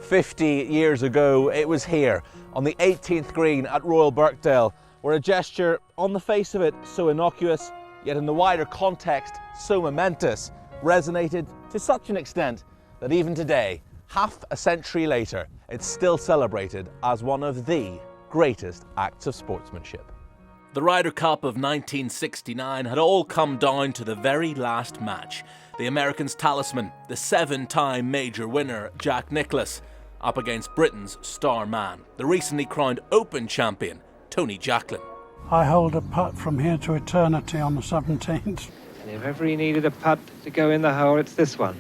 50 years ago, it was here, on the 18th green at Royal Birkdale, where a gesture, on the face of it, so innocuous, yet in the wider context, so momentous, resonated to such an extent that even today, half a century later, it's still celebrated as one of the greatest acts of sportsmanship. The Ryder Cup of 1969 had all come down to the very last match. The Americans' talisman, the 7-time major winner Jack Nicklaus, up against Britain's star man, the recently crowned Open champion, Tony Jacklin. I hold a putt from here to eternity on the 17th. And if ever he needed a putt to go in the hole, it's this one.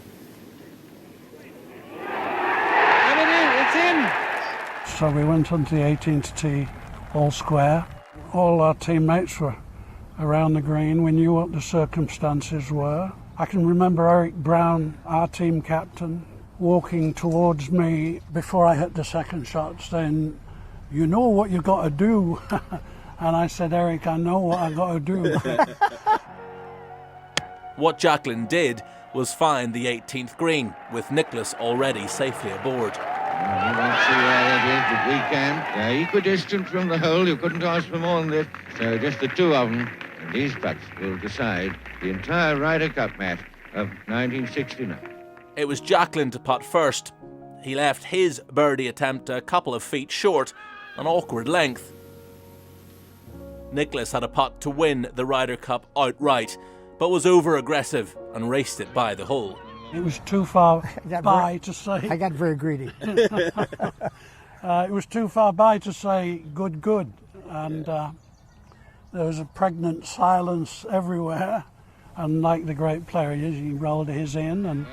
And it's in! So we went onto the 18th tee, all square. All our teammates were around the green. We knew what the circumstances were. I can remember Eric Brown, our team captain, walking towards me before I hit the second shot saying, "You know what you got to do." And I said, "Eric, I know what I got to do." What Jacklin did was find the 18th green, with Nicklaus already safely aboard. You won't see where that is, but we can. They're equidistant from the hole. You couldn't ask for more than this. So just the two of them, and these putts will decide the entire Ryder Cup match of 1969. It was Jacklin to putt first. He left his birdie attempt a couple of feet short, an awkward length. Nicklaus had a putt to win the Ryder Cup outright, but was over-aggressive and raced it by the hole. It was too far by to say. I got very greedy. It was too far by to say good. And there was a pregnant silence everywhere. And like the great player he is, he rolled his in. And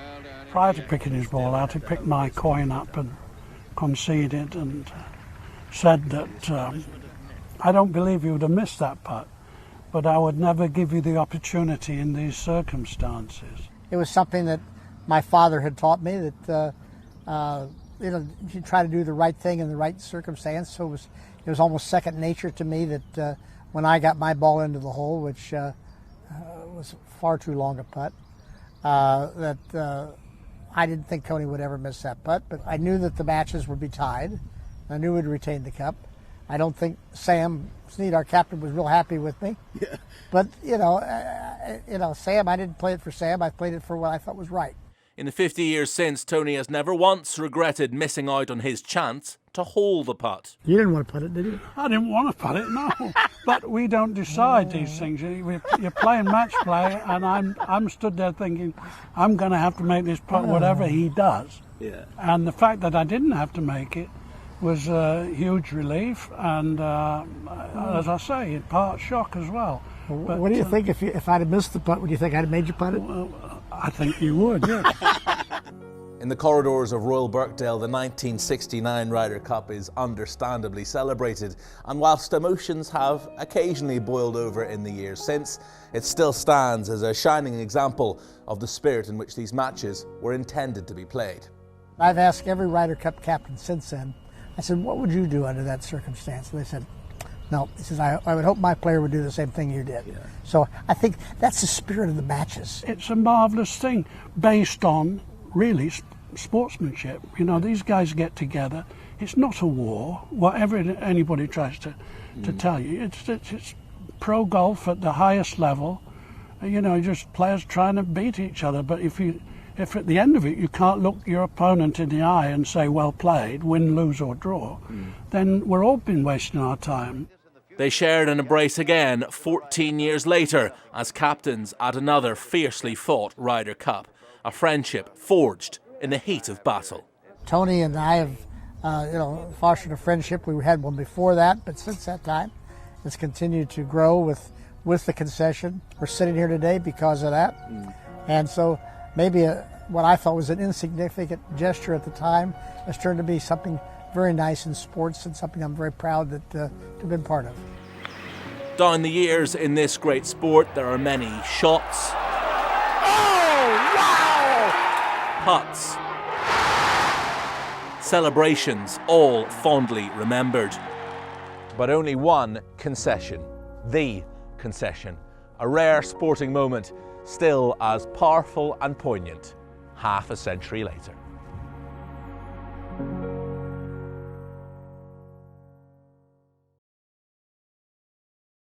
prior to picking his ball out, he picked my coin up and conceded and said that I don't believe you would have missed that putt, but I would never give you the opportunity in these circumstances. It was something that my father had taught me, that you try to do the right thing in the right circumstance. So it was almost second nature to me that when I got my ball into the hole, which was far too long a putt, that I didn't think Tony would ever miss that putt. But I knew that the matches would be tied. I knew we'd retain the cup. I don't think Sam Snead, our captain, was real happy with me. Yeah. But Sam, I didn't play it for Sam. I played it for what I thought was right. In the 50 years since, Tony has never once regretted missing out on his chance to hold the putt. You didn't want to putt it, did you? I didn't want to putt it, no. But we don't decide these things. You're playing match play, and I'm stood there thinking, I'm going to have to make this putt whatever he does. Yeah. And the fact that I didn't have to make it was a huge relief, and as I say, in part shock as well. But, what do you think if I'd have missed the putt? Would you think I'd have made you putt it? I think you would, yes. In the corridors of Royal Birkdale, the 1969 Ryder Cup is understandably celebrated, and whilst emotions have occasionally boiled over in the years since, it still stands as a shining example of the spirit in which these matches were intended to be played. I've asked every Ryder Cup captain since then, I said, what would you do under that circumstance? And they said, no. He says, I would hope my player would do the same thing you did. Yeah. So I think that's the spirit of the matches. It's a marvellous thing based on, really, sportsmanship. You know, these guys get together. It's not a war, whatever anybody tries to tell you. It's pro golf at the highest level. You know, just players trying to beat each other. But if at the end of it you can't look your opponent in the eye and say, well played, win, lose or draw, then we're all been wasting our time. They shared an embrace again 14 years later as captains at another fiercely fought Ryder Cup, a friendship forged in the heat of battle. Tony and I have fostered a friendship. We had one before that, but since that time it's continued to grow with the concession. We're sitting here today because of that. And so maybe what I thought was an insignificant gesture at the time has turned to be something very nice in sports and something I'm very proud to have been part of. Down the years in this great sport, there are many shots, putts, celebrations, all fondly remembered. But only one concession, the concession, a rare sporting moment, still as powerful and poignant half a century later.